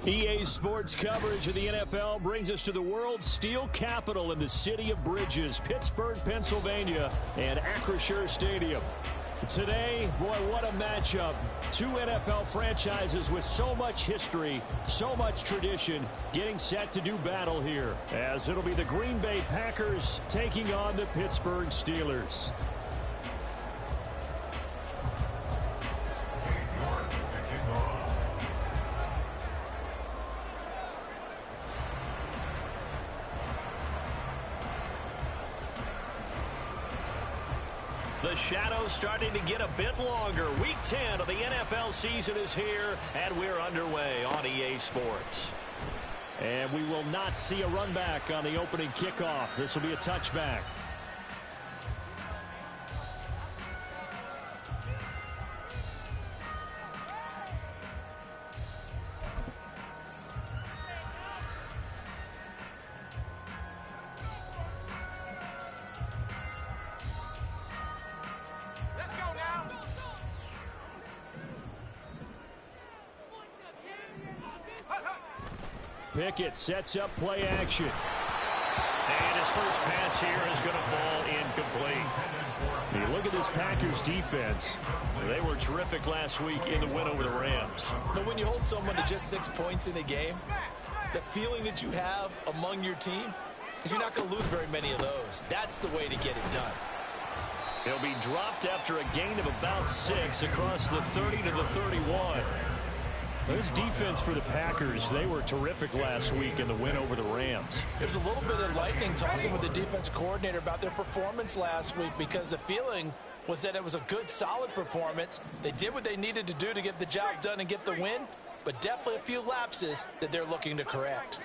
EA Sports coverage of the NFL brings us to the world's steel capital in the city of bridges, Pittsburgh, Pennsylvania, and Acrisure Stadium. Today, boy, what a matchup. Two NFL franchises with so much history, so much tradition, getting set to do battle here, as it'll be the Green Bay Packers taking on the Pittsburgh Steelers. The shadow's starting to get a bit longer. Week 10 of the NFL season is here, and we're underway on EA Sports. And we will not see a run back on the opening kickoff. This will be a touchback. Pickett sets up play action. And his first pass here is going to fall incomplete. You look at this Packers defense. They were terrific last week in the win over the Rams. But when you hold someone to just 6 points in a game, the feeling that you have among your team is you're not going to lose very many of those. That's the way to get it done. He'll be dropped after a gain of about 6 across the 30 to the 31. This defense for the Packers, they were terrific last week in the win over the Rams. It was a little bit enlightening talking with the defense coordinator about their performance last week, because the feeling was that it was a good, solid performance. They did what they needed to do to get the job done and get the win, but definitely a few lapses that they're looking to correct.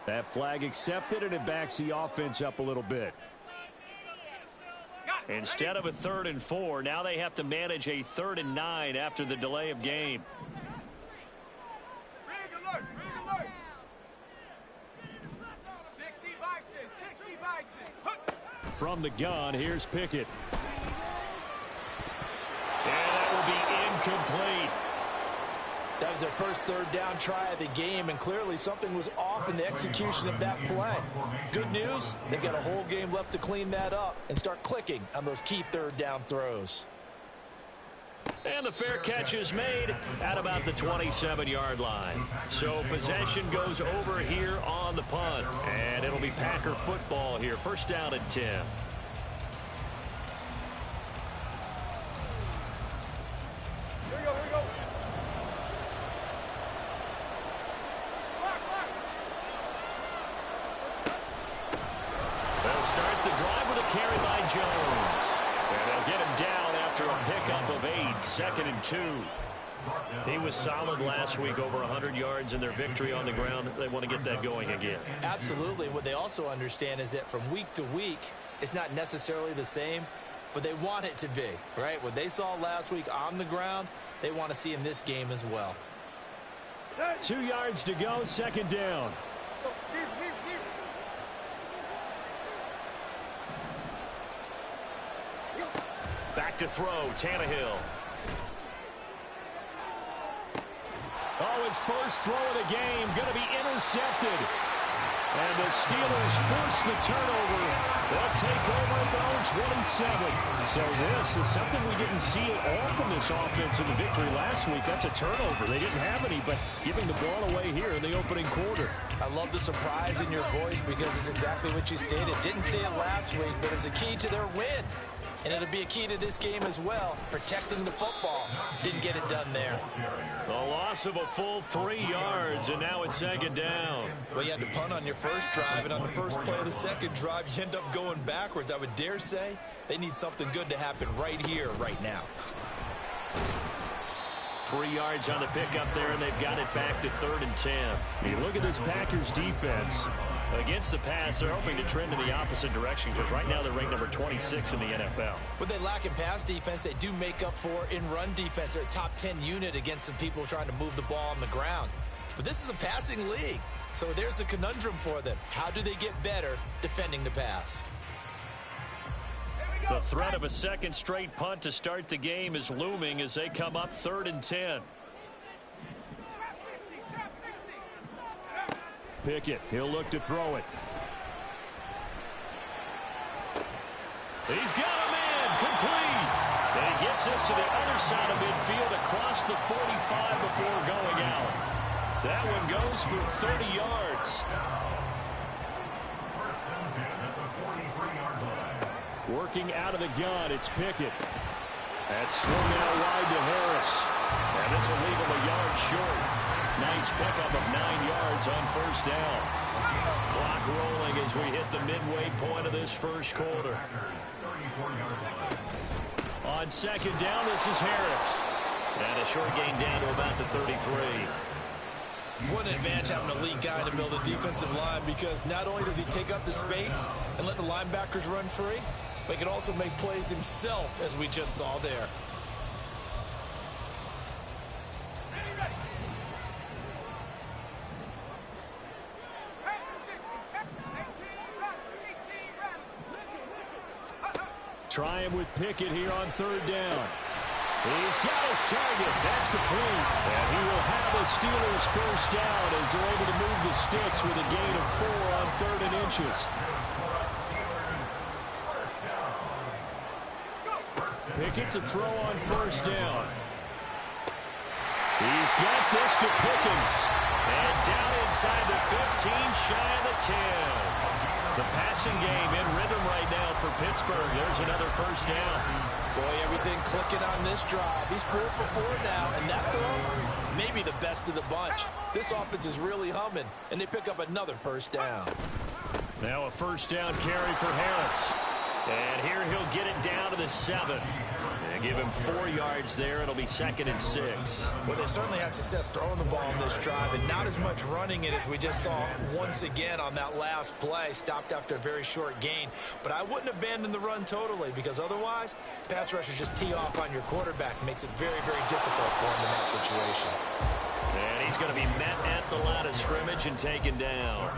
That flag accepted, and it backs the offense up a little bit. Instead of a 3rd and 4, now they have to manage a 3rd and 9 after the delay of game. From the gun, here's Pickett. And that will be incomplete. That was their first 3rd down try of the game, and clearly something was off in the execution of that play. Good news, they've got a whole game left to clean that up and start clicking on those key 3rd down throws. And the fair catch is made at about the 27-yard line. So possession goes over here on the punt, and it'll be Packer football here. First down and 10. Here we go, here we go. They'll start the drive with a carry by Jones. And they'll get him down after a pickup of 8, 2nd and 2. He was solid last week, over 100 yards in their victory on the ground. They want to get that going again. Absolutely. What they also understand is that from week to week, it's not necessarily the same, but they want it to be, right? What they saw last week on the ground, they want to see in this game as well. 2 yards to go, 2nd down. Back to throw, Tannehill. Oh, his first throw of the game, going to be intercepted. And the Steelers force the turnover. They'll take over at their own 27. So this is something we didn't see all from this offense in the victory last week. That's a turnover. They didn't have any, but giving the ball away here in the opening quarter. I love the surprise in your voice, because it's exactly what you stated. Didn't see it last week, but it was a key to their win. And it'll be a key to this game as well, protecting the football. Didn't get it done there. The loss of a full 3 yards, and now it's 2nd down. Well, you had to punt on your first drive, and on the first play of the second drive, you end up going backwards. I would dare say they need something good to happen right here, right now. 3 yards on the pickup there, and they've got it back to 3rd and 10. You look at this Packers defense. Against the pass, they're hoping to trend in the opposite direction because right now they're ranked number 26 in the NFL. What they lack in pass defense, they do make up for in run defense. They're a top 10 unit against some people trying to move the ball on the ground. But this is a passing league, so there's a conundrum for them. How do they get better defending the pass? The threat of a second straight punt to start the game is looming as they come up 3rd and 10. Pickett, he'll look to throw it. He's got him in, complete. And he gets this to the other side of midfield across the 45 before going out. That one goes for 30 yards. Working out of the gun, it's Pickett. That's swung out wide to Harris. And this will leave him a yard short. Nice pickup of 9 yards on first down. Clock rolling as we hit the midway point of this first quarter. On second down, this is Harris. And a short gain down to about the 33. What an advantage having a lead guy in the middle of the defensive line, because not only does he take up the space and let the linebackers run free, but he can also make plays himself, as we just saw there. Try him with Pickett here on third down. He's got his target. That's complete. And he will have the Steelers first down as they're able to move the sticks with a gain of 4 on 3rd and inches. Pickett to throw on first down. He's got this to Pickens. And down inside the 15, shy of the 10. The passing game in rhythm right now for Pittsburgh. There's another first down. Boy, everything clicking on this drive. He's 4 for 4 now, and that throw, maybe the best of the bunch. This offense is really humming, and they pick up another first down. Now a first down carry for Harris. And here he'll get it down to the 7. And give him 4 yards there. It'll be 2nd and 6. Well, they certainly had success throwing the ball on this drive, and not as much running it as we just saw once again on that last play. Stopped after a very short gain. But I wouldn't abandon the run totally, because otherwise, pass rushers just tee off on your quarterback. Makes it very, very difficult for him in that situation. And he's going to be met at the line of scrimmage and taken down.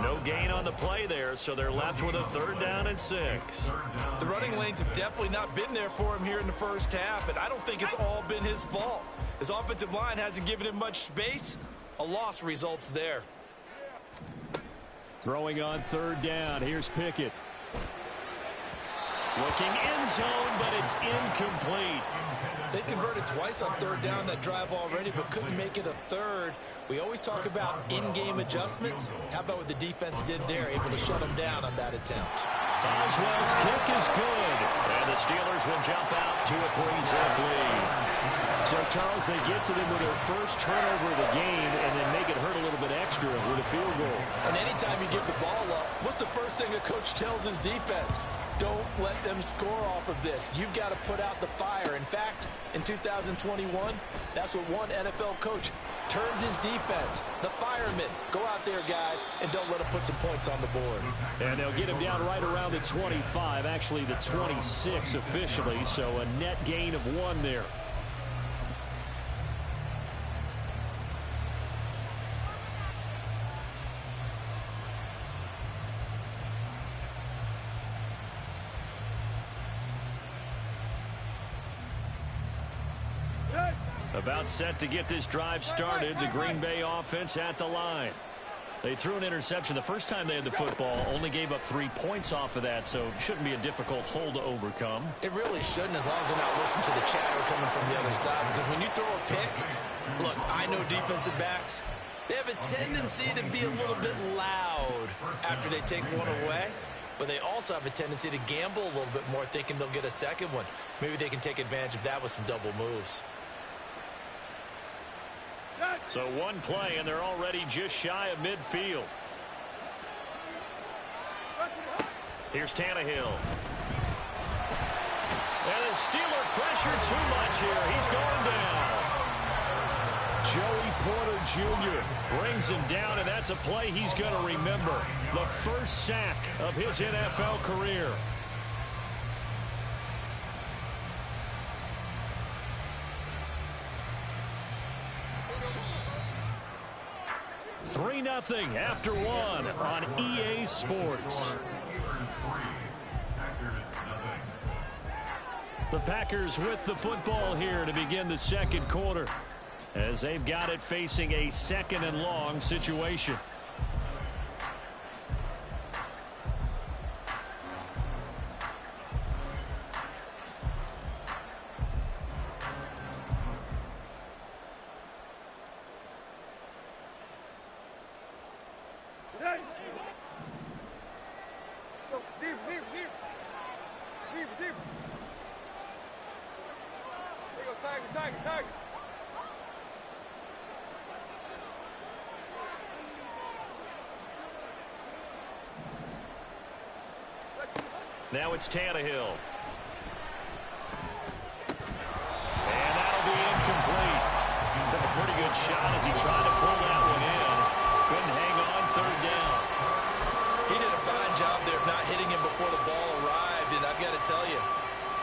No gain on the play there, so they're left with a 3rd down and 6. The running lanes have definitely not been there for him here in the first half, and I don't think it's all been his fault. His offensive line hasn't given him much space. A loss results there. Throwing on 3rd down. Here's Pickett. Looking end zone, but it's incomplete. They converted twice on 3rd down that drive already, but couldn't make it a 3rd. We always talk about in-game adjustments. How about what the defense did there, able to shut them down on that attempt? Boswell's kick is good. And the Steelers will jump out to a 3-zip lead. So, Charles, they get to them with their first turnover of the game and then make it hurt a little bit extra with a field goal. And anytime you give the ball up, what's the first thing a coach tells his defense? Don't let them score off of this. You've got to put out the fire. In fact, in 2021, that's what one NFL coach termed his defense. The firemen. Go out there, guys, and don't let them put some points on the board. And they'll get him down right around the 25, actually the 26 officially, so a net gain of 1 there. About set to get this drive started. The Green Bay offense at the line. They threw an interception the first time they had the football, only gave up 3 points off of that, so it shouldn't be a difficult hole to overcome. It really shouldn't, as long as they're not listening to the chatter coming from the other side, because when you throw a pick, look, I know defensive backs, they have a tendency to be a little bit loud after they take one away, but they also have a tendency to gamble a little bit more, thinking they'll get a second one. Maybe they can take advantage of that with some double moves. So 1 play, and they're already just shy of midfield. Here's Tannehill. And the Steeler pressure too much here. He's going down. Joey Porter Jr. brings him down, and that's a play he's going to remember. The first sack of his NFL career. 3-0 after 1 on EA Sports. The Packers with the football here to begin the second quarter, as they've got it facing a 2nd and long situation. Now it's Tannehill. And that'll be incomplete. Took a pretty good shot as he tried to pull that one in. Couldn't hang on 3rd down. He did a fine job there of not hitting him before the ball arrived. And I've got to tell you,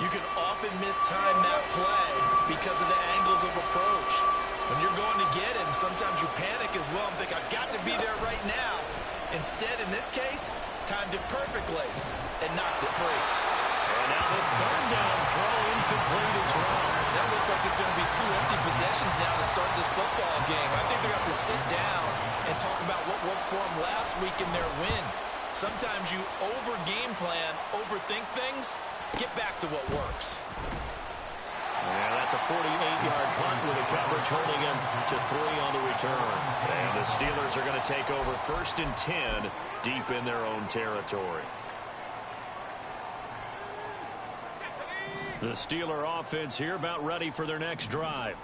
you can often mistime that play because of the angles of approach. When you're going to get it, and sometimes you panic as well and think, I've got to be there right now. Instead, in this case, timed it perfectly and knocked it free. And now the 3rd down throw incomplete as well. That looks like it's going to be 2 empty possessions now to start this football game. I think they're going to have to sit down and talk about what worked for them last week in their win. Sometimes you over-game plan, overthink things, get back to what works. Yeah, that's a 48-yard punt with a coverage holding him to 3 on the return. And the Steelers are going to take over 1st and 10 deep in their own territory. The Steeler offense here about ready for their next drive.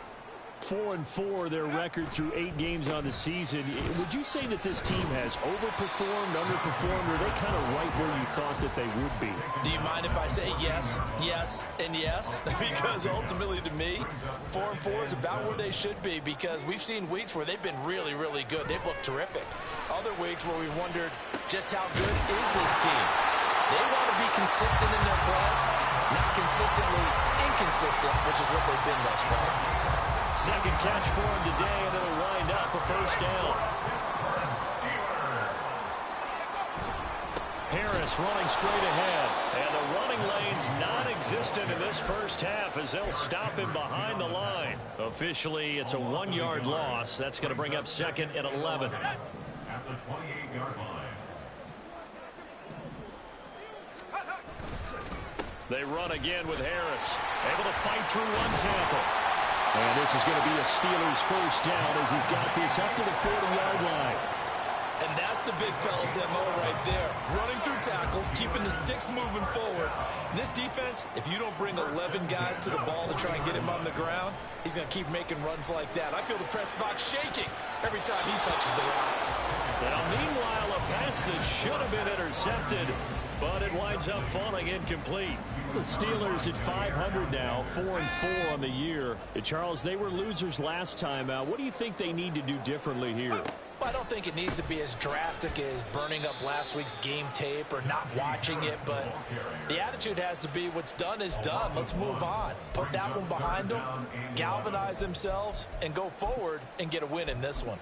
4-4 their record through 8 games on the season. Would you say that this team has overperformed, underperformed, or are they kind of right where you thought that they would be? Do you mind if I say yes, yes, and yes? Because ultimately to me, 4-4 is about where they should be, because we've seen weeks where they've been really, really good. They've looked terrific. Other weeks where we've wondered just how good is this team? They want to be consistent in their play, not consistently inconsistent, which is what they've been thus far. Second catch for him today, and it'll wind up a 1st down. Harris running straight ahead, and the running lane's non-existent in this first half as they'll stop him behind the line. Officially, it's a 1-yard loss. That's going to bring up 2nd and 11. At the 28-yard line. They run again with Harris, able to fight through 1 tackle. And this is going to be a Steelers 1st down as he's got this up to the 40-yard line. And that's the big fella's MO right there. Running through tackles, keeping the sticks moving forward. This defense, if you don't bring 11 guys to the ball to try and get him on the ground, he's going to keep making runs like that. I feel the press box shaking every time he touches the rock. Now, meanwhile, a pass that should have been intercepted, but it winds up falling incomplete. The Steelers at 500 now, 4-4 on the year. Charles, they were losers last time out. What do you think they need to do differently here? Well, I don't think it needs to be as drastic as burning up last week's game tape or not watching it, but the attitude has to be what's done is done. Let's move on. Put that one behind them, galvanize themselves, and go forward and get a win in this one.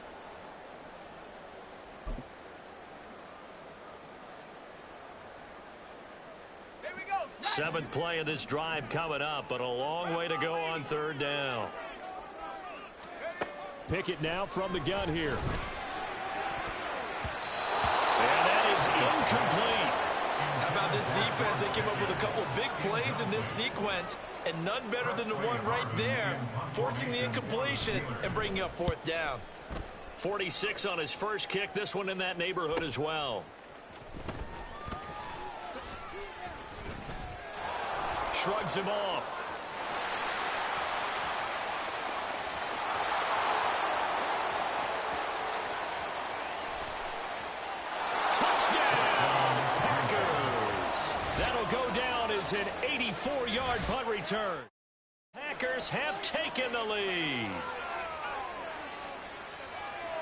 Seventh play of this drive coming up, but a long way to go on 3rd down. Pickett now from the gun here. And that is incomplete. How about this defense? They came up with a couple of big plays in this sequence, and none better than the one right there, forcing the incompletion and bringing up 4th down. 46 on his first kick. This one in that neighborhood as well. Shrugs him off. Touchdown, Packers. That'll go down as an 84-yard punt return. Packers have taken the lead.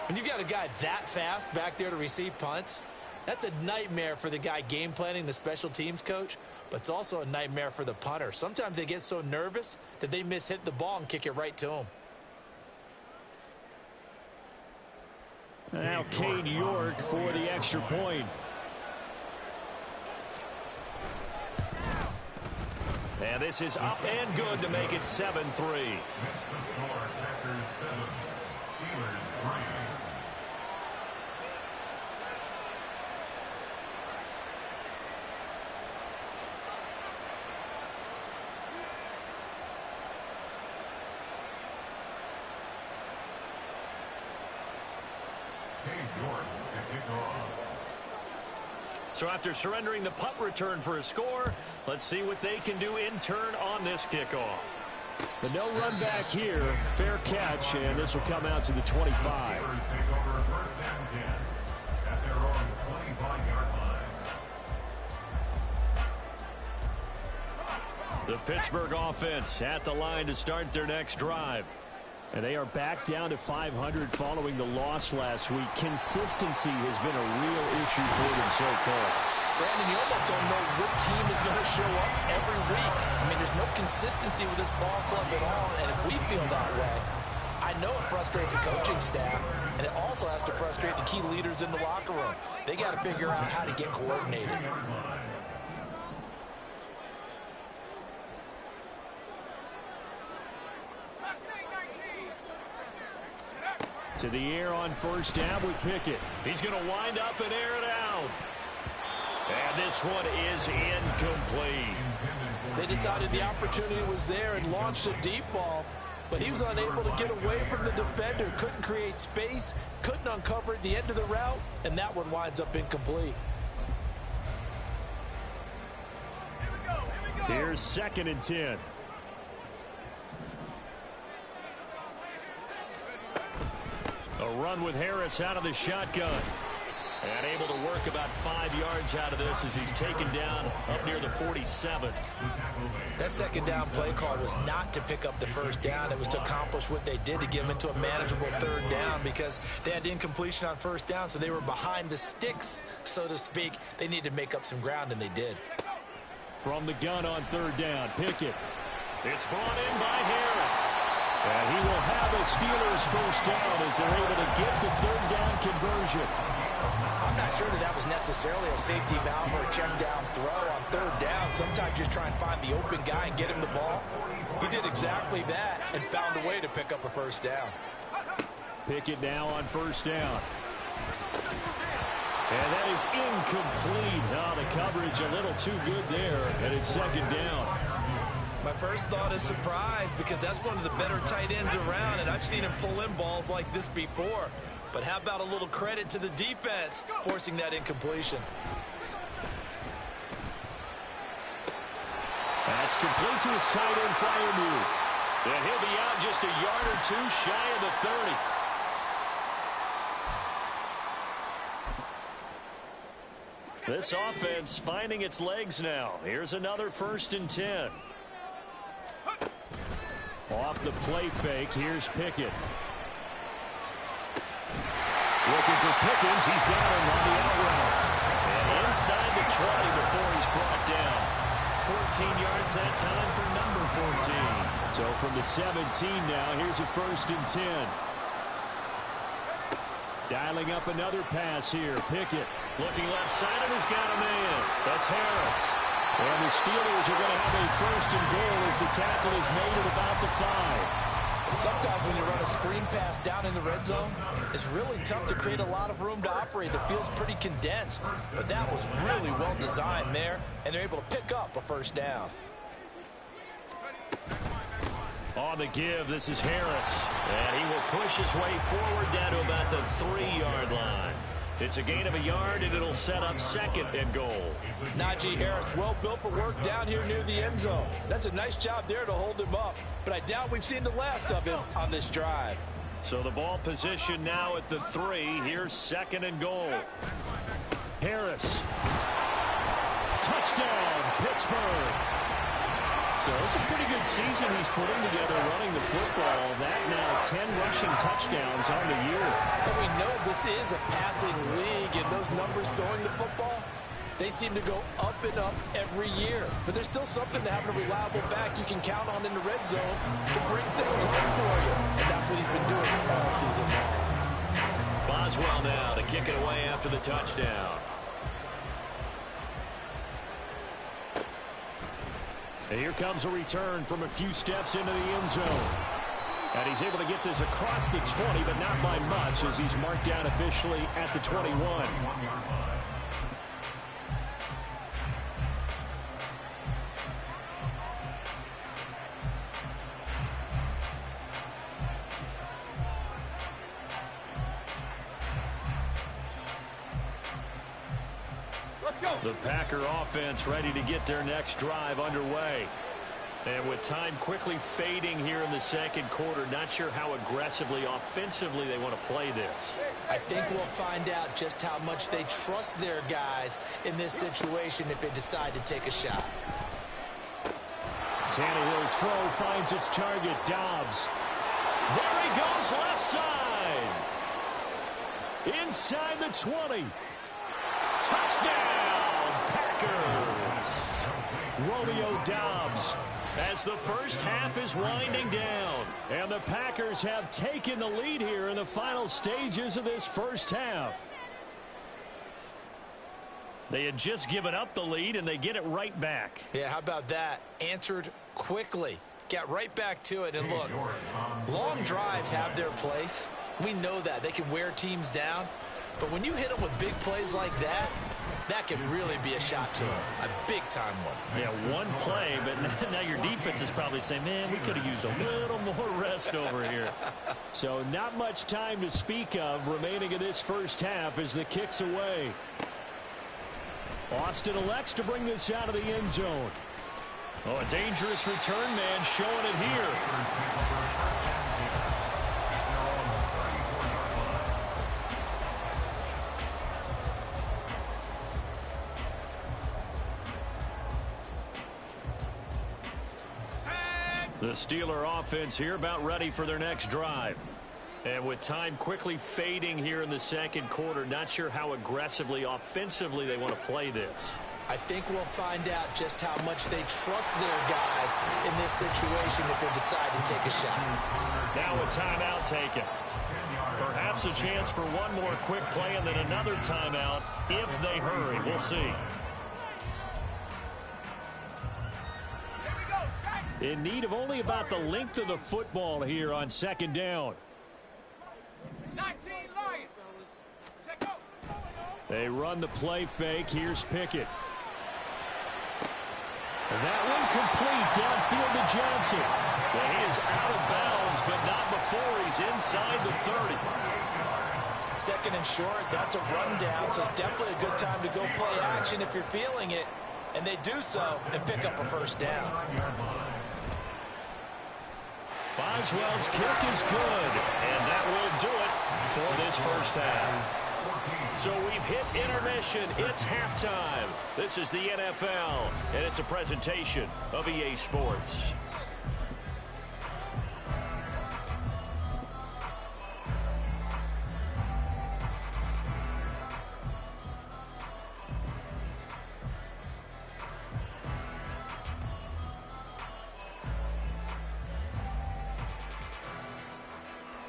When you've got a guy that fast back there to receive punts, that's a nightmare for the guy game planning, the special teams coach, but it's also a nightmare for the punter. Sometimes they get so nervous that they mishit the ball and kick it right to him. Now Cade York for the extra point. And this is up and good to make it 7-3. So after surrendering the punt return for a score, let's see what they can do in turn on this kickoff. The no run back here, fair catch, and this will come out to the 25. The Pittsburgh offense at the line to start their next drive. And they are back down to 500 following the loss last week. Consistency has been a real issue for them so far. Brandon, you almost don't know what team is going to show up every week. I mean, there's no consistency with this ball club at all, and if we feel that way, I know it frustrates the coaching staff, and it also has to frustrate the key leaders in the locker room. They got to figure out how to get coordinated. To the air on first down with Pickett. He's going to wind up and air it out. And this one is incomplete. They decided the opportunity was there and launched a deep ball, but he was unable to get away from the defender. Couldn't create space, couldn't uncover at the end of the route, and that one winds up incomplete. Here's 2nd and 10. A run with Harris out of the shotgun. And able to work about 5 yards out of this as he's taken down up near the 47. That second down play call was not to pick up the first down. It was to accomplish what they did, to get them into a manageable 3rd down, because they had incompletion on first down, so they were behind the sticks, so to speak. They needed to make up some ground, and they did. From the gun on 3rd down, Pickett. It's brought in by Harris. And he will have the Steelers first down as they're able to get the 3rd down conversion. I'm not sure that was necessarily a safety valve or a check down throw on 3rd down. Sometimes just try and find the open guy and get him the ball. He did exactly that and found a way to pick up a first down. Pickett now on first down. And that is incomplete. Oh, the coverage a little too good there, and it's 2nd down. My first thought is surprise, because that's one of the better tight ends around, and I've seen him pull in balls like this before. But how about a little credit to the defense forcing that incompletion? That's complete to his tight end flyer move. And he'll be out just a yard or two shy of the 30. This offense finding its legs now. Here's another 1st and 10. Off the play fake, here's Pickett. Looking for Pickens, he's got him on the out route. And inside the 20 before he's brought down. 14 yards that time for number 14. So from the 17 now, here's a 1st and 10. Dialing up another pass here, Pickett. Looking left side of his got a man. That's Harris. And the Steelers are going to have a 1st and goal as the tackle is made at about the 5. Sometimes when you run a screen pass down in the red zone, it's really tough to create a lot of room to operate. The field's pretty condensed, but that was really well designed there, and they're able to pick up a 1st down. On the give, this is Harris. And he will push his way forward down to about the 3-yard line. It's a gain of a yard, and it'll set up 2nd and goal. Najee Harris, well built for work down here near the end zone. That's a nice job there to hold him up, but I doubt we've seen the last of him on this drive. So the ball position now at the 3. Here's 2nd and goal. Harris. Touchdown, Pittsburgh. So it's a pretty good season he's putting together running the football. That now 10 rushing touchdowns on the year. And we know this is a passing league, and those numbers throwing the football, they seem to go up and up every year. But there's still something to having a reliable back you can count on in the red zone to bring things home for you. And that's what he's been doing all season long. Boswell now to kick it away after the touchdown. And here comes a return from a few steps into the end zone. And he's able to get this across the 20, but not by much, as he's marked down officially at the 21. The Packer offense ready to get their next drive underway. And with time quickly fading here in the second quarter, not sure how aggressively, offensively they want to play this. I think we'll find out just how much they trust their guys in this situation if they decide to take a shot. Tannehill's throw finds its target, Dobbs. There he goes, left side. Inside the 20. Touchdown, Packers. Romeo Dobbs, as the first half is winding down. And the Packers have taken the lead here in the final stages of this first half. They had just given up the lead, and they get it right back. Yeah, how about that? Answered quickly. Got right back to it. And look, long drives have their place. We know that. They can wear teams down. But when you hit them with big plays like that, that can really be a shot to them. A big-time one. Yeah, one play, but now your defense is probably saying, man, we could have used a little more rest over here. So not much time to speak of remaining in this first half as the kick's away. Austin elects to bring this out of the end zone. Oh, a dangerous return man showing it here. The Steeler offense here about ready for their next drive. And with time quickly fading here in the second quarter, not sure how aggressively, offensively they want to play this. I think we'll find out just how much they trust their guys in this situation if they decide to take a shot. Now a timeout taken. Perhaps a chance for one more quick play and then another timeout if they hurry. We'll see. In need of only about the length of the football here on second down. 19 Lions. They run the play fake. Here's Pickett. That one complete downfield to Johnson. Well, he is out of bounds, but not before he's inside the 30. Second and short, that's a rundown, so it's definitely a good time to go play action if you're feeling it. And they do so and pick up a first down. Boswell's kick is good, and that will do it for this first half. So we've hit intermission. It's halftime. This is the NFL, and it's a presentation of EA Sports.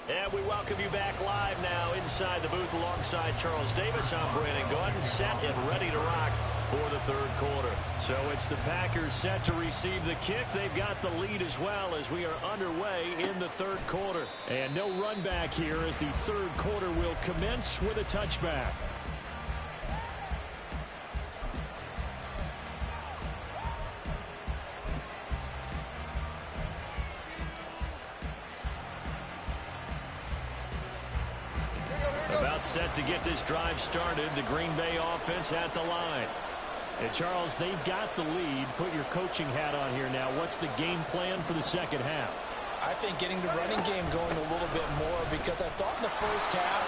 And we welcome you back live now inside the booth alongside Charles Davis. I'm Brandon Gordon, set and ready to rock for the third quarter. So it's the Packers set to receive the kick. They've got the lead as well as we are underway in the third quarter. And no run back here as the third quarter will commence with a touchback. Set to get this drive started. The Green Bay offense at the line. And Charles, they've got the lead. Put your coaching hat on here now. What's the game plan for the second half? I think getting the running game going a little bit more, because I thought in the first half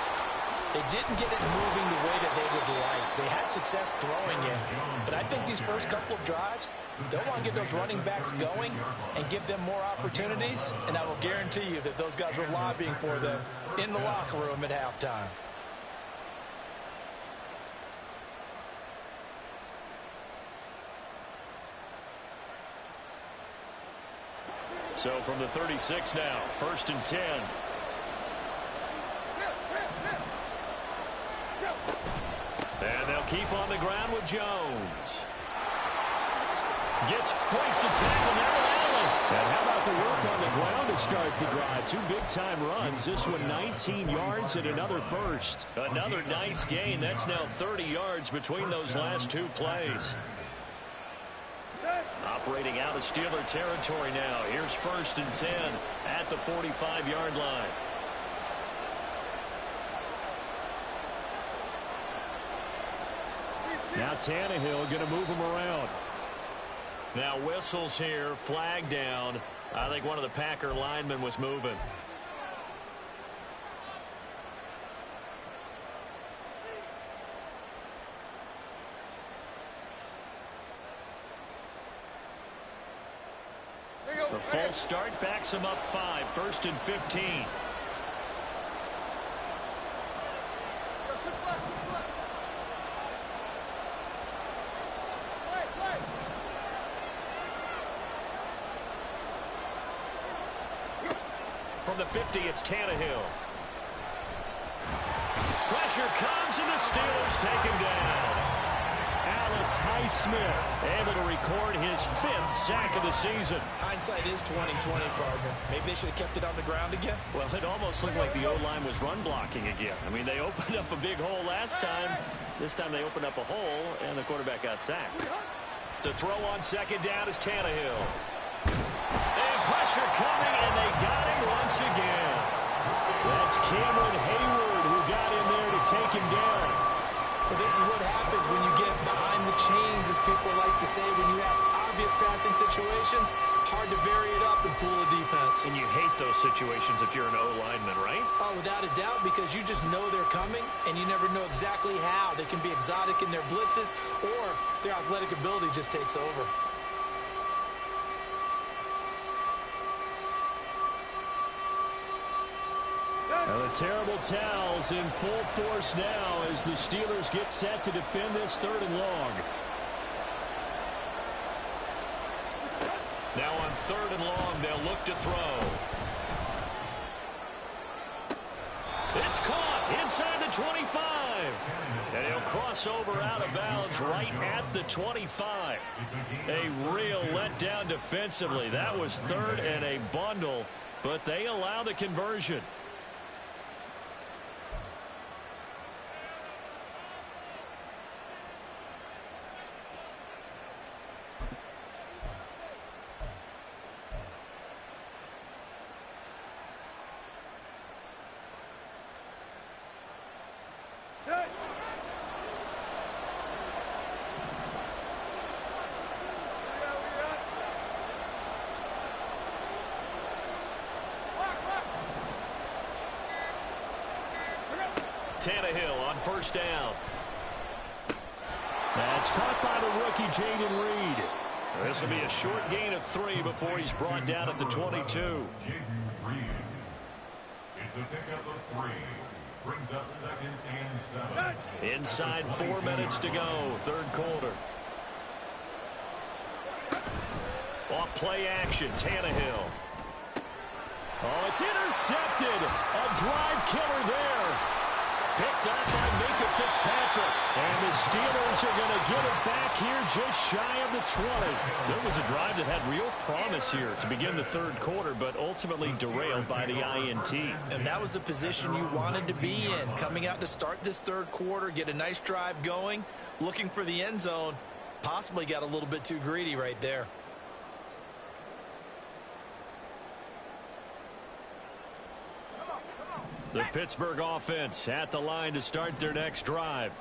They didn't get it moving the way that they would like. They had success throwing it, but I think these first couple of drives, they'll want to get those running backs going and give them more opportunities, and I will guarantee you that those guys were lobbying for them in the locker room at halftime. So from the 36 now, 1st and 10. And they'll keep on the ground with Jones. Breaks the tackle now with Allen. And how about the work on the ground to start the drive? 2 big-time runs. This one 19 yards and another first. Another nice gain. That's now 30 yards between those last 2 plays. Operating out of Steeler territory now. Here's 1st and 10 at the 45-yard line. Now Tannehill going to move him around. Now whistles here, flag down. I think one of the Packer linemen was moving. The false start backs him up 5, 1st and 15. From the 50, it's Tannehill. Pressure comes, and the Steelers take him down. Alex Highsmith able to record his 5th sack of the season. Hindsight is 20/20, partner. Maybe they should have kept it on the ground again. Well, it almost looked like the O-line was run blocking again. I mean, they opened up a big hole last time. This time they opened up a hole, and the quarterback got sacked. To throw on 2nd down is Tannehill. And pressure coming, and they got him once again. That's Cameron Hayward who got in there to take him down. Well, this is what happens when you get behind the chains, as people like to say. When you have obvious passing situations, hard to vary it up and fool a defense. And you hate those situations if you're an O-lineman, right? Oh, without a doubt, because you just know they're coming, and you never know exactly how. They can be exotic in their blitzes, or their athletic ability just takes over. Now the terrible towels in full force now as the Steelers get set to defend this 3rd and long. Now on 3rd and long, they'll look to throw. It's caught inside the 25. And he'll cross over out of bounds right at the 25. A real letdown defensively. That was 3rd and a bundle, but they allow the conversion. Tannehill on 1st down. That's caught by the rookie Jaden Reed. This will be a short gain of 3 before he's brought down at the 22. Jaden Reed. It's a pickup of 3. Brings up 2nd and 7. Inside 4 minutes to go, 3rd quarter. Off play action, Tannehill. Oh, it's intercepted. A drive killer there. Picked up by Minka Fitzpatrick. And the Steelers are going to get it back here just shy of the 20. So it was a drive that had real promise here to begin the 3rd quarter, but ultimately derailed by the INT. And that was the position you wanted to be in. Coming out to start this 3rd quarter, get a nice drive going, looking for the end zone. Possibly got a little bit too greedy right there. The Pittsburgh offense at the line to start their next drive.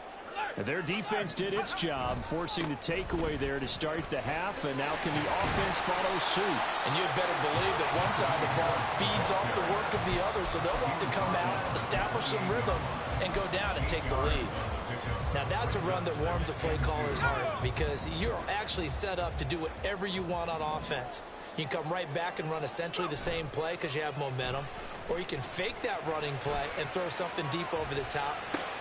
Their defense did its job, forcing the takeaway there to start the half, and now can the offense follow suit? And you'd better believe that one side of the ball feeds off the work of the other, so they'll want to come out, establish some rhythm, and go down and take the lead. Now that's a run that warms a play caller's heart because you're actually set up to do whatever you want on offense. You can come right back and run essentially the same play because you have momentum, or you can fake that running play and throw something deep over the top,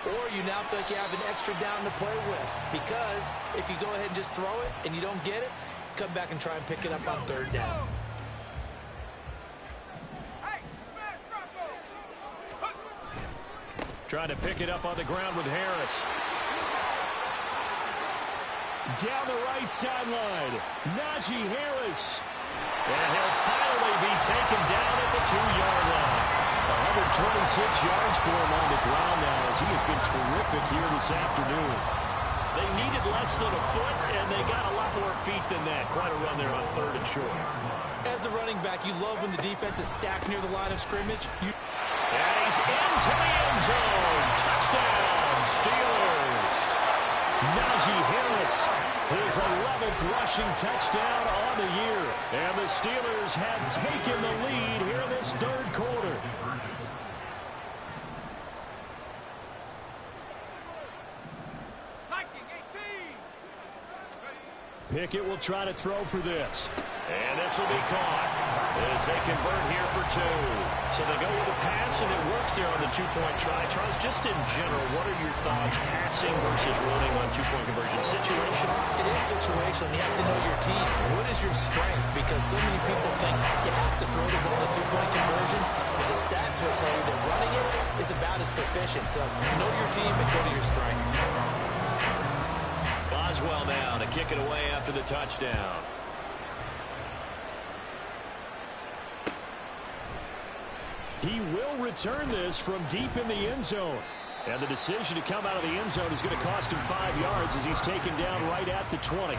or you now feel like you have an extra down to play with because if you go ahead and just throw it and you don't get it, come back and try and pick it up on third down. Trying to pick it up on the ground with Harris. Down the right sideline, Najee Harris. And he'll finally be taken down at the 2-yard line. 126 yards for him on the ground now as he has been terrific here this afternoon. They needed less than a foot, and they got a lot more feet than that. Quite a run there on third and short. As a running back, you love when the defense is stacked near the line of scrimmage. And he's into the end zone. Touchdown, Steelers. Najee Harris, his 11th rushing touchdown on the year. And the Steelers have taken the lead here in this third quarter. Pickett will try to throw for this. And this will be caught as they convert here for 2. So they go with a pass, and it works there on the 2-point try. Charles, just in general, what are your thoughts passing versus running on 2-point conversion? Situational? It is situational. You have to know your team. What is your strength? Because so many people think you have to throw the ball in a 2-point conversion, but the stats will tell you that running it is about as proficient. So know your team and go to your strength. Boswell now to kick it away after the touchdown. He will return this from deep in the end zone. And the decision to come out of the end zone is going to cost him 5 yards as he's taken down right at the 20.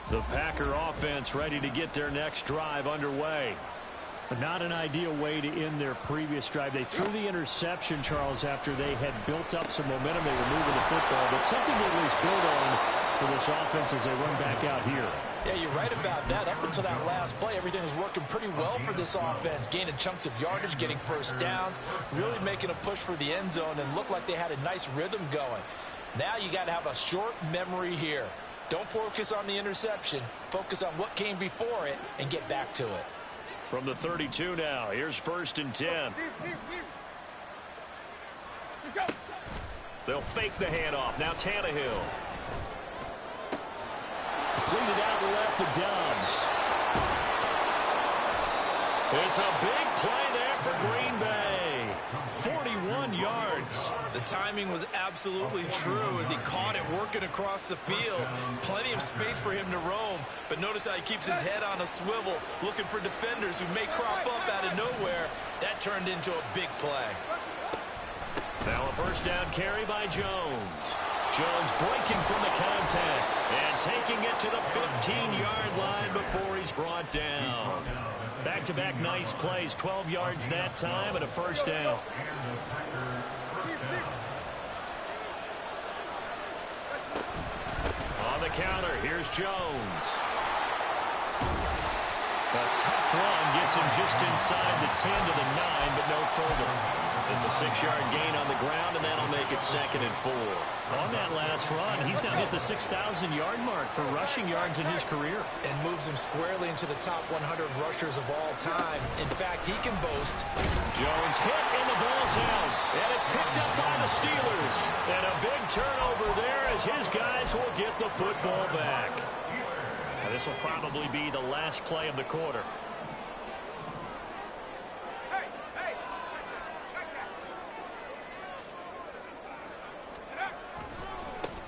The Packer offense ready to get their next drive underway. But not an ideal way to end their previous drive. They threw the interception, Charles, after they had built up some momentum. They were moving the football, but something they at least build on for this offense as they run back out here. Yeah, you're right about that. Up until that last play, everything was working pretty well for this offense, gaining chunks of yardage, getting first downs, really making a push for the end zone, and looked like they had a nice rhythm going. Now you got to have a short memory here. Don't focus on the interception. Focus on what came before it and get back to it. From the 32 now, here's 1st and 10. They'll fake the handoff. Now Tannehill. Completed out left to Dobbs. It's a big play there for Green Bay. 41 yards. The timing was absolutely true as he caught it working across the field. Plenty of space for him to roam, but notice how he keeps his head on a swivel, looking for defenders who may crop up out of nowhere. That turned into a big play. Now a first down carry by Jones. Jones breaking from the contact and taking it to the 15-yard line before he's brought down. Back-to-back nice plays, 12 yards that time and a first down. On the counter, here's Jones. A tough run gets him just inside the 10 to the 9, but no further. It's a 6-yard gain on the ground, and that'll make it 2nd and 4. On that last run, he's now hit the 6,000-yard mark for rushing yards in his career. And moves him squarely into the top 100 rushers of all time. In fact, he can boast. Jones hit, and the ball's out. And it's picked up by the Steelers. And a big turnover there as his guys will get the football back. Now, this will probably be the last play of the quarter.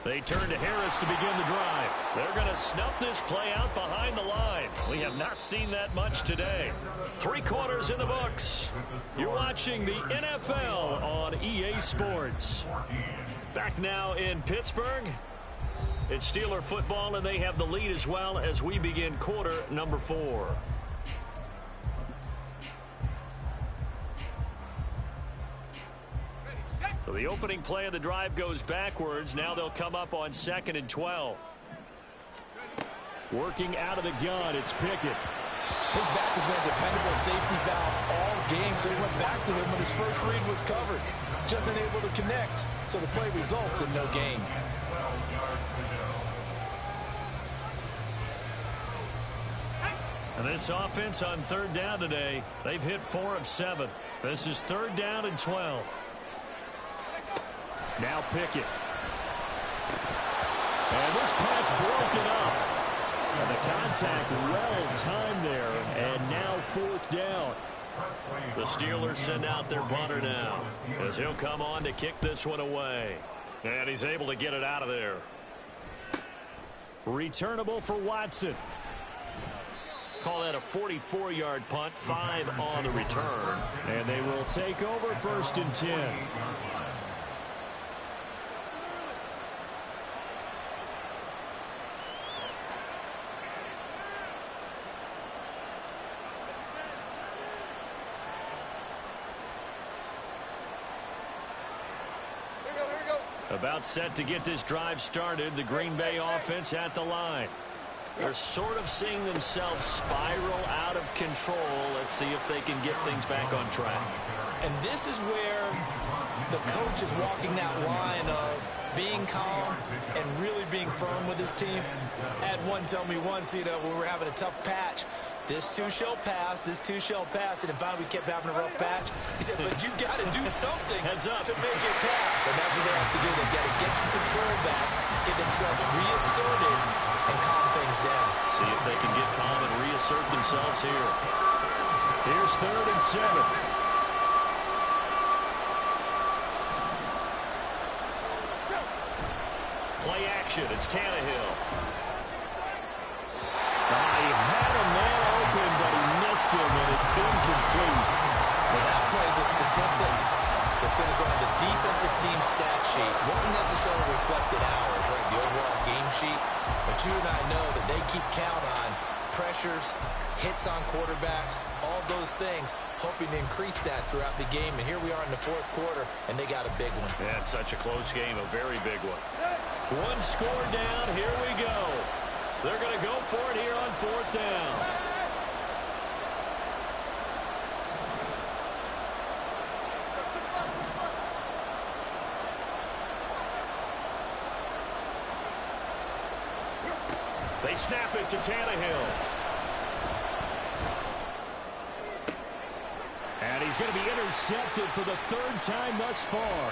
They turn to Harris to begin the drive. They're going to snuff this play out behind the line. We have not seen that much today. 3 quarters in the books. You're watching the NFL on EA Sports. Back now in Pittsburgh. It's Steeler football, and they have the lead as well as we begin quarter number 4. So the opening play of the drive goes backwards. Now they'll come up on 2nd and 12. Working out of the gun, it's Pickett. His back has been a dependable safety valve all game, so he went back to him when his first read was covered. Just unable to connect, so the play results in no gain. And this offense on 3rd down today, they've hit 4 of 7. This is 3rd down and 12. Now Pickett. And this pass broken up. And the contact well timed there. And now 4th down. The Steelers send out their punter now, as he'll come on to kick this one away. And he's able to get it out of there. Returnable for Watson. Call that a 44-yard punt, 5 on the return. And they will take over 1st and 10. About set to get this drive started. The Green Bay offense at the line. They're sort of seeing themselves spiral out of control. Let's see if they can get things back on track. And this is where the coach is walking that line of being calm and really being firm with his team. I had one tell me once, when we were having a tough patch, this too shall pass, this too shall pass. And finally we kept having a rough patch. He said, but you got to do something to make it pass. And that's what they have to do. They've got to get some control back, get themselves reasserted, and calm things down. See if they can get calm and reassert themselves here. Here's 3rd and 7. Play action. It's Tannehill. He had a man open, but he missed him, and it's incomplete. Well, that play is a statistic that's going to go on the defensive team stat sheet. Won't necessarily reflect in ours, right, the overall game sheet. But you and I know that they keep count on pressures, hits on quarterbacks, all those things, hoping to increase that throughout the game. And here we are in the 4th quarter, and they got a big one. Yeah, it's such a close game, a very big one. 1 score down, here we go. They're going to go for it here on 4th down. They snap it to Tannehill. And he's going to be intercepted for the 3rd time thus far.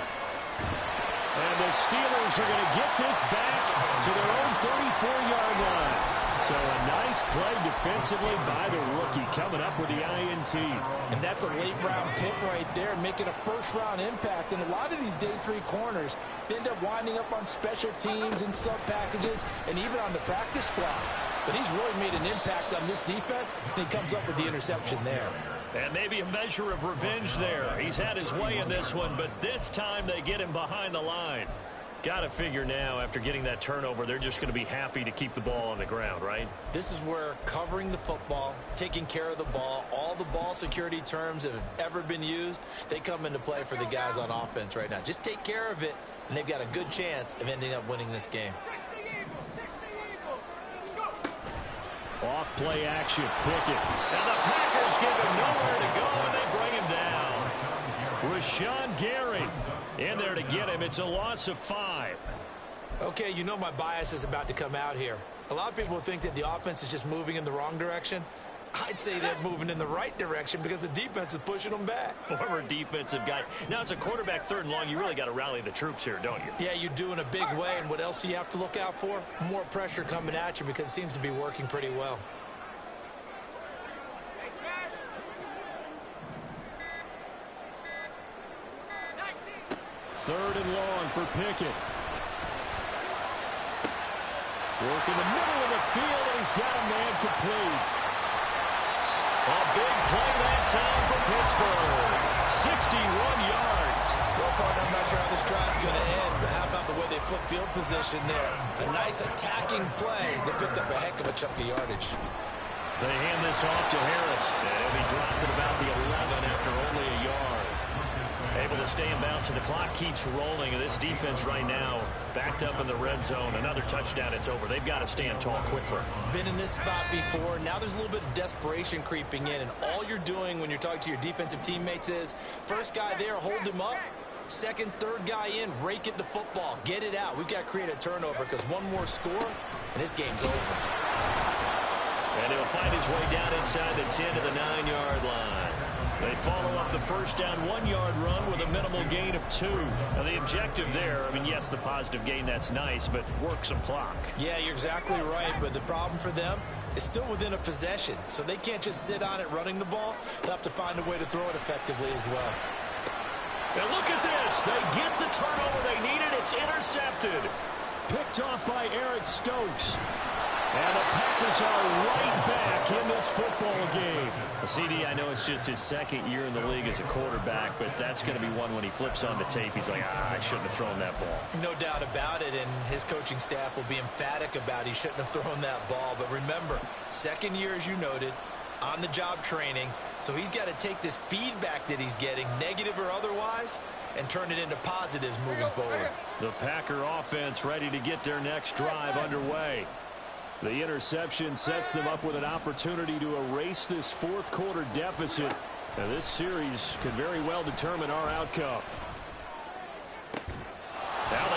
And the Steelers are going to get this back to their own 34-yard line. So a nice play defensively by the rookie coming up with the INT. And that's a late-round pick right there, making a first-round impact. And a lot of these day 3 corners end up winding up on special teams and sub-packages and even on the practice squad. But he's really made an impact on this defense, and he comes up with the interception there. And maybe a measure of revenge there. He's had his way in this one, but this time they get him behind the line. Got to figure now, after getting that turnover, they're just going to be happy to keep the ball on the ground, right? This is where covering the football, taking care of the ball, all the ball security terms that have ever been used, they come into play for the guys on offense right now. Just take care of it, and they've got a good chance of ending up winning this game. Off play action, Pickett. And the Packers give him nowhere to go, and they bring him down. Rashawn Gary in there to get him. It's a loss of 5. Okay, you know my bias is about to come out here. A lot of people think that the offense is just moving in the wrong direction. I'd say they're moving in the right direction because the defense is pushing them back. Former defensive guy. Now, as a quarterback 3rd and long, you really got to rally the troops here, don't you? Yeah, you do in a big way. And what else do you have to look out for? More pressure coming at you because it seems to be working pretty well. Third and long for Pickett. Work in the middle of the field, and he's got a man complete. A big play that time for Pittsburgh. 61 yards. Well, partner, I'm not sure how this drive's going to end, but how about the way they flip field position there. A nice attacking play. They picked up a heck of a chunk of yardage. They hand this off to Harris, and he'll be dropped at about the 11 after only a yard. Able to stay in bounds, and the clock keeps rolling. And this defense right now backed up in the red zone. Another touchdown, it's over. They've got to stand tall quicker. Been in this spot before. Now there's a little bit of desperation creeping in, and all you're doing when you're talking to your defensive teammates is first guy there, hold him up. Second, third guy in, rake at the football. Get it out. We've got to create a turnover because one more score, and this game's over. And he'll find his way down inside the 10 to the 9-yard line. They follow up the first down 1-yard run with a minimal gain of 2. Now the objective there, I mean, yes, the positive gain, that's nice, but work some clock. Yeah, you're exactly right, but the problem for them is still within a possession, so they can't just sit on it running the ball. They'll have to find a way to throw it effectively as well. And look at this. They get the turnover they needed. It's intercepted. Picked off by Eric Stokes. And the Packers are right back in this football game. CD, I know it's just his second year in the league as a quarterback, but that's going to be one when he flips on the tape. He's like, I shouldn't have thrown that ball. No doubt about it, and his coaching staff will be emphatic about he shouldn't have thrown that ball. But remember, second year, as you noted, on-the-job training, so he's got to take this feedback that he's getting, negative or otherwise, and turn it into positives moving forward. The Packer offense ready to get their next drive underway. The interception sets them up with an opportunity to erase this fourth quarter deficit. Now, this series could very well determine our outcome. Now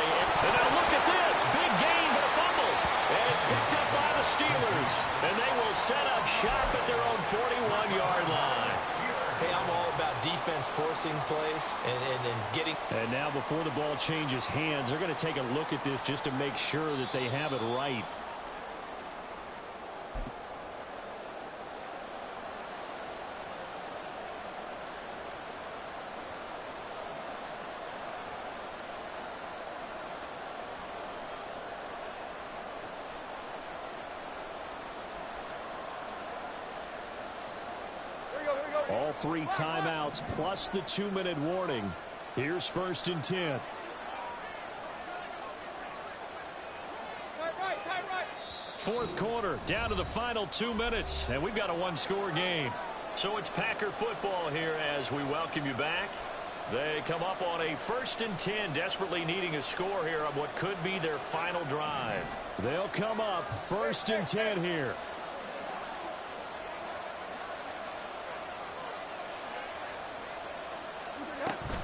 look at this. Big gain, but a fumble. And it's picked up by the Steelers. And they will set up shop at their own 41-yard line. Hey, I'm all about defense forcing plays and getting. And now before the ball changes hands, they're going to take a look at this just to make sure that they have it right. All 3 timeouts plus the 2-minute warning. Here's 1st and 10. Fourth quarter, down to the final 2 minutes, and we've got a 1-score game. So it's Packer football here as we welcome you back. They come up on a 1st and 10, desperately needing a score here on what could be their final drive. They'll come up 1st and 10 here.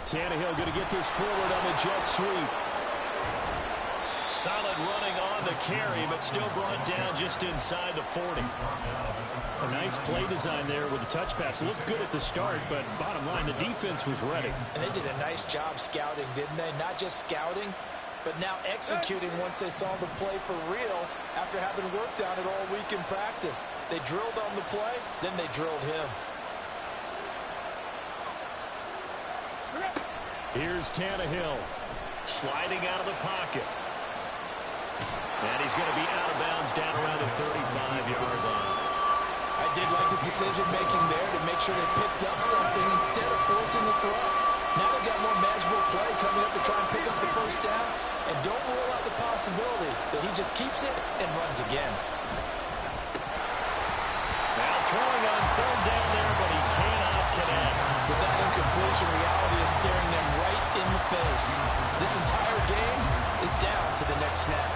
Tannehill going to get this forward on the jet sweep. Solid running on the carry, but still brought down just inside the 40. A nice play design there with the touch pass. Looked good at the start, but bottom line, the defense was ready. And they did a nice job scouting, didn't they? Not just scouting, but now executing once they saw the play for real after having worked on it all week in practice. They drilled on the play, then they drilled him. Here's Tannehill sliding out of the pocket. And he's going to be out of bounds down around the 35-yard line. I did like his decision-making there to make sure they picked up something instead of forcing the throw. Now they got more manageable play coming up to try and pick up the first down. And don't rule out the possibility that he just keeps it and runs again. Now throwing on 3rd down there, but he cannot connect. With that incompletion, reality is staring them right in the face. This entire game is down to the next snap.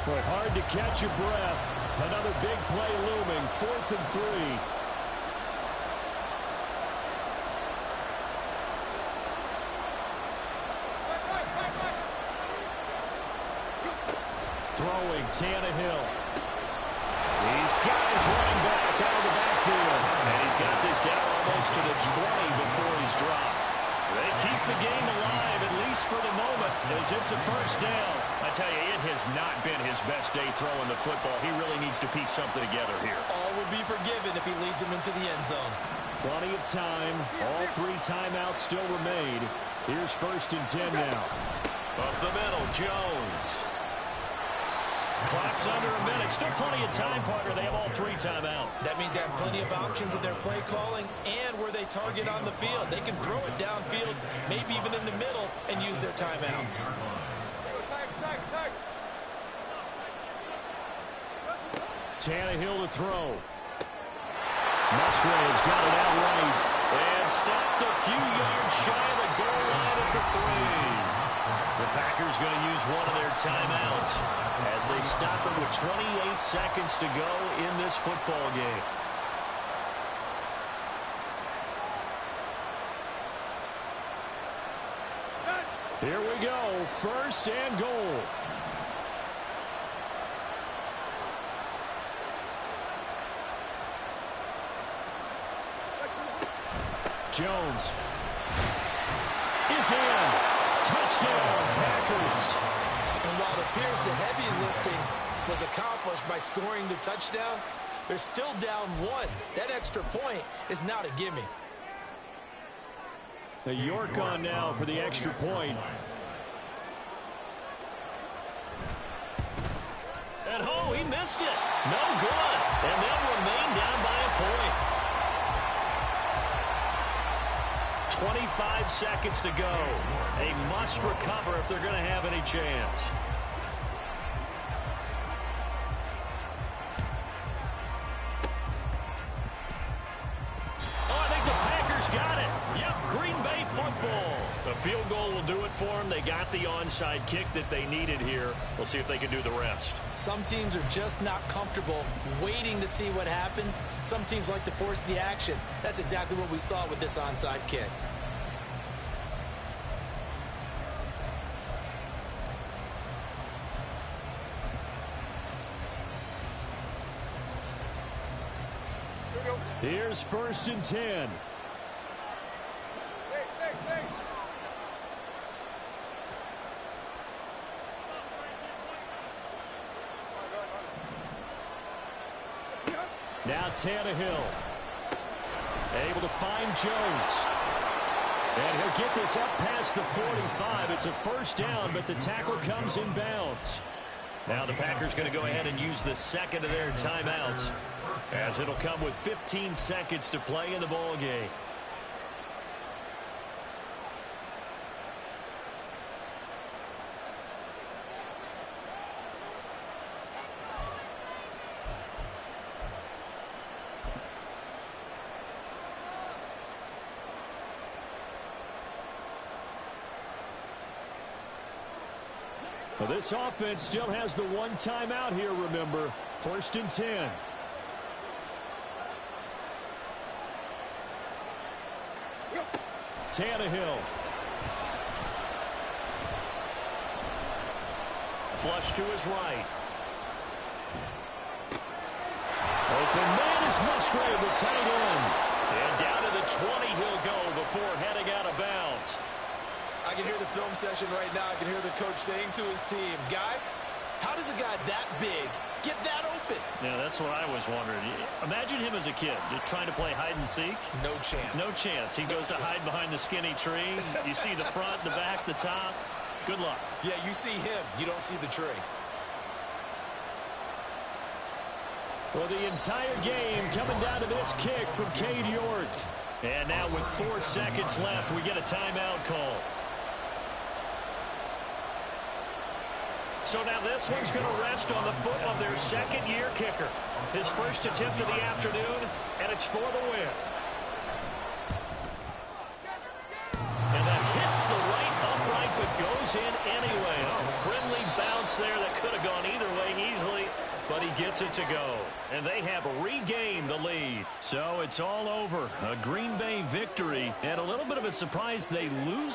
But hard to catch your breath. Another big play looming. 4th and 3. Throwing Tannehill. He's got his running back out of the backfield. And he's got this down almost to the 20 before he's dropped. They keep the game alive, at least for the moment, as it's a first down. I tell you, it has not been his best day throwing the football. He really needs to piece something together here. All will be forgiven if he leads them into the end zone. Plenty of time. All 3 timeouts still remain. Here's 1st and 10 now. Up the middle, Jones. Clock's under a minute. Still plenty of time, partner. They have all 3 timeouts. That means they have plenty of options in their play calling and where they target on the field. They can throw it downfield, maybe even in the middle, and use their timeouts. Tannehill to throw. Musgrave's got it out right. And stopped a few yards shy of the goal line at the 3. The Packers going to use one of their timeouts as they stop it with 28 seconds to go in this football game. Here we go, 1st and goal. Jones is in. Touchdown, Packers. And while it appears the heavy lifting was accomplished by scoring the touchdown, they're still down 1. That extra point is not a gimme. A York on now for the extra point. And oh, he missed it. No good. And they'll remain down by a point. 25 seconds to go. A must recover if they're going to have any chance. Oh, I think the Packers got it. Yep, Green Bay football. The field goal will do it for them. They got the onside kick that they needed here. We'll see if they can do the rest. Some teams are just not comfortable waiting to see what happens. Some teams like to force the action. That's exactly what we saw with this onside kick. Here's 1st and 10. Now Tannehill. Able to find Jones. And he'll get this up past the 45. It's a 1st down, but the tackle comes in bounds. Now the Packers going to go ahead and use the 2nd of their timeouts, as it'll come with 15 seconds to play in the ball game. Well, this offense still has the 1 timeout here, remember. 1st and 10. Tannehill. Flush to his right. Open man is Musgrave, the tight end. And down to the 20 he'll go before heading out of bounds. I can hear the film session right now. I can hear the coach saying to his team, guys, how does a guy that big get that open? Yeah, that's what I was wondering. Imagine him as a kid, just trying to play hide and seek. No chance. No chance. He goes to hide behind the skinny tree. You see the front, the back, the top. Good luck. Yeah, you see him. You don't see the tree. Well, the entire game coming down to this kick from Cade York. And now with 4 seconds left, we get a timeout call. So now this one's going to rest on the foot of their 2nd-year kicker. His first attempt of the afternoon, and it's for the win. And that hits the right upright, but goes in anyway. A friendly bounce there that could have gone either way easily, but he gets it to go. And they have regained the lead. So it's all over. A Green Bay victory, and a little bit of a surprise they lose